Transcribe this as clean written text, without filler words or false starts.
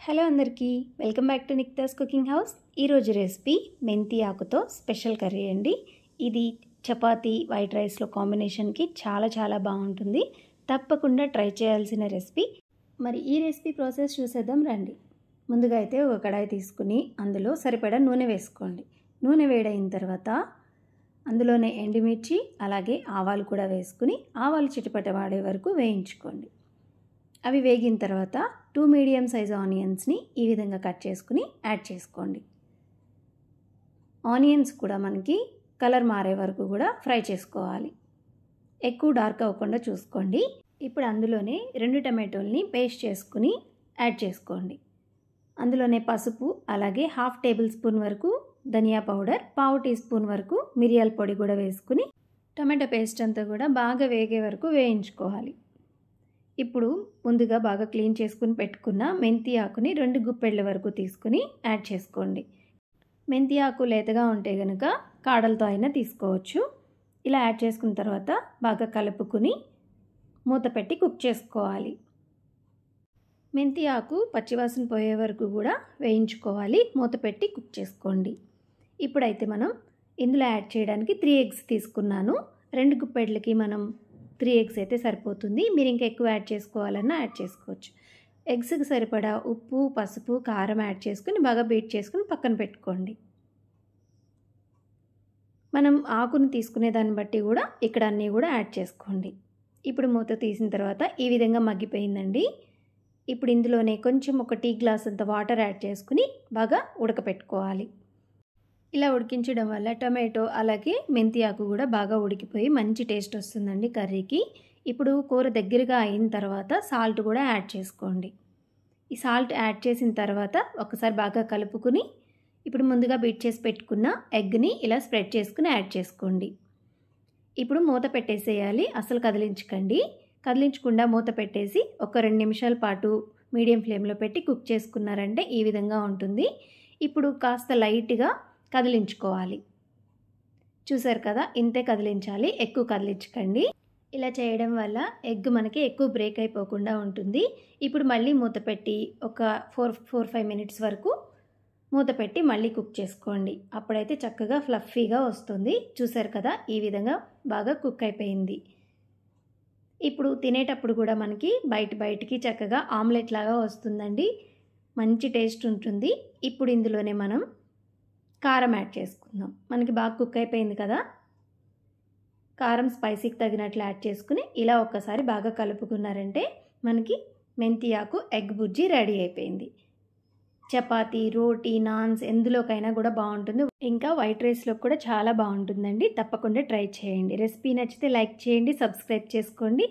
Hello అందరికీ welcome back to నిక్తాస్ cooking house. ఈరోజు రెసిపీ మెంతి ఆకుతో స్పెషల్ కర్రీ అండి. ఇది చపాతీ వైట్ రైస్లో కాంబినేషన్కి చాలా బాగుంటుంది. తప్పకుండా ట్రై చేయాల్సిన రెసిపీ. మరి ఈ రెసిపీ ప్రాసెస్ చూసేద్దాం రండి. ముందుగా అయితే ఒక కడాయి తీసుకుని అందులో సరిపడా నూనె వేసుకోండి. నూనె వేడైన తర్వాత అందులోనే ఎండుమిర్చి అలాగే ఆవాలు కూడా వేసుకుని ఆవాలు చిటపట వాడే వరకు వేయించుకోండి. అవి వేగిన తర్వాత 2 మీడియం సైజ్ ఆనియన్స్ని ఈ విధంగా కట్ చేసుకుని యాడ్ చేసుకోండి. ఆనియన్స్ కూడా మనకి కలర్ మారే వరకు కూడా ఫ్రై చేసుకోవాలి. ఎక్కువ డార్క్ అవ్వకుండా చూసుకోండి. ఇప్పుడు అందులోనే 2 టమాటోల్ని పేస్ట్ చేసుకుని యాడ్ చేసుకోండి. అందులోనే పసుపు అలాగే 1/2 టేబుల్ స్పూన్ వరకు ధనియా పౌడర్, 1/2 టీ స్పూన్ వరకు మిరియాల పొడి కూడా వేసుకుని టమాటో పేస్ట్ అంతా కూడా బాగా వేగే వరకు వేయించుకోవాలి. ఇప్పుడు ముందుగా బాగా క్లీన్ చేసుకుని పెట్టుకున్న మెంతి ఆకుని 2 గుప్పెళ్ళ వరకు తీసుకుని యాడ్ చేసుకోండి. మెంతి ఆకు లేతగా ఉంటే కనుక కాడలతో అయినా తీసుకోవచ్చు. ఇలా యాడ్ చేసుకున్న తర్వాత బాగా కలుపుకుని మూత పెట్టి కుక్ చేసుకోవాలి. మెంతి ఆకు పచ్చివాసన పోయే వరకు కూడా వేయించుకోవాలి. మూత పెట్టి కుక్ చేసుకోండి. ఇప్పుడైతే మనం ఇందులో యాడ్ చేయడానికి 3 ఎగ్స్ తీసుకున్నాను. 2 గుప్పెళ్ళకి మనం 3 ఎగ్స్ అయితే సరిపోతుంది. మీరు ఇంకా ఎక్కువ యాడ్ చేసుకోవాలన్నా యాడ్ చేసుకోవచ్చు. ఎగ్స్కి సరిపడా ఉప్పు, పసుపు, కారం యాడ్ చేసుకుని బాగా బీట్ చేసుకుని పక్కన పెట్టుకోండి. మనం ఆకుని తీసుకునే దాన్ని బట్టి కూడా ఇక్కడ అన్నీ కూడా యాడ్ చేసుకోండి. ఇప్పుడు మూత తీసిన తర్వాత ఈ విధంగా మగ్గిపోయిందండి. ఇప్పుడు ఇందులోనే కొంచెం ఒక టీ గ్లాస్ అంత వాటర్ యాడ్ చేసుకుని బాగా ఉడకపెట్టుకోవాలి. ఇలా ఉడికించడం వల్ల టొమాటో అలాగే మెంతి ఆకు కూడా బాగా ఉడికిపోయి మంచి టేస్ట్ వస్తుందండి కర్రీకి. ఇప్పుడు కూర దగ్గరగా అయిన తర్వాత సాల్ట్ కూడా యాడ్ చేసుకోండి. ఈ సాల్ట్ యాడ్ చేసిన తర్వాత ఒకసారి బాగా కలుపుకుని ఇప్పుడు ముందుగా బీట్ చేసి పెట్టుకున్న ఎగ్ని ఇలా స్ప్రెడ్ చేసుకుని యాడ్ చేసుకోండి. ఇప్పుడు మూత పెట్టేసేయాలి. అసలు కదిలించకండి. కదిలించకుండా మూత పెట్టేసి ఒక 2 నిమిషాల పాటు మీడియం ఫ్లేమ్లో పెట్టి కుక్ చేసుకున్నారంటే ఈ విధంగా ఉంటుంది. ఇప్పుడు కాస్త లైట్గా కదిలించుకోవాలి. చూసారు కదా, ఇంతే కదిలించాలి, ఎక్కువ కదిలించకండి. ఇలా చేయడం వల్ల ఎగ్ మనకి ఎక్కువ బ్రేక్ అయిపోకుండా ఉంటుంది. ఇప్పుడు మళ్ళీ మూత పెట్టి ఒక 4-5 మినిట్స్ వరకు మూత పెట్టి మళ్ళీ కుక్ చేసుకోండి. అప్పుడైతే చక్కగా ఫ్లఫీగా వస్తుంది. చూసారు కదా, ఈ విధంగా బాగా కుక్ అయిపోయింది. ఇప్పుడు తినేటప్పుడు కూడా మనకి బయటికి చక్కగా ఆమ్లెట్ లాగా వస్తుందండి. మంచి టేస్ట్ ఉంటుంది. ఇప్పుడు ఇందులోనే మనం కారం యాడ్ చేసుకుందాం. మనకి బాగా కుక్ అయిపోయింది కదా, కారం స్పైసీకి తగినట్లు యాడ్ చేసుకుని ఇలా ఒక్కసారి బాగా కలుపుకున్నారంటే మనకి మెంతి ఆకు ఎగ్ బుర్జీ రెడీ అయిపోయింది. చపాతీ, రోటీ, నాన్స్ ఎందులోకైనా కూడా బాగుంటుంది. ఇంకా వైట్ రైస్లో కూడా చాలా బాగుంటుందండి. తప్పకుండా ట్రై చేయండి. రెసిపీ నచ్చితే లైక్ చేయండి, సబ్స్క్రైబ్ చేసుకోండి.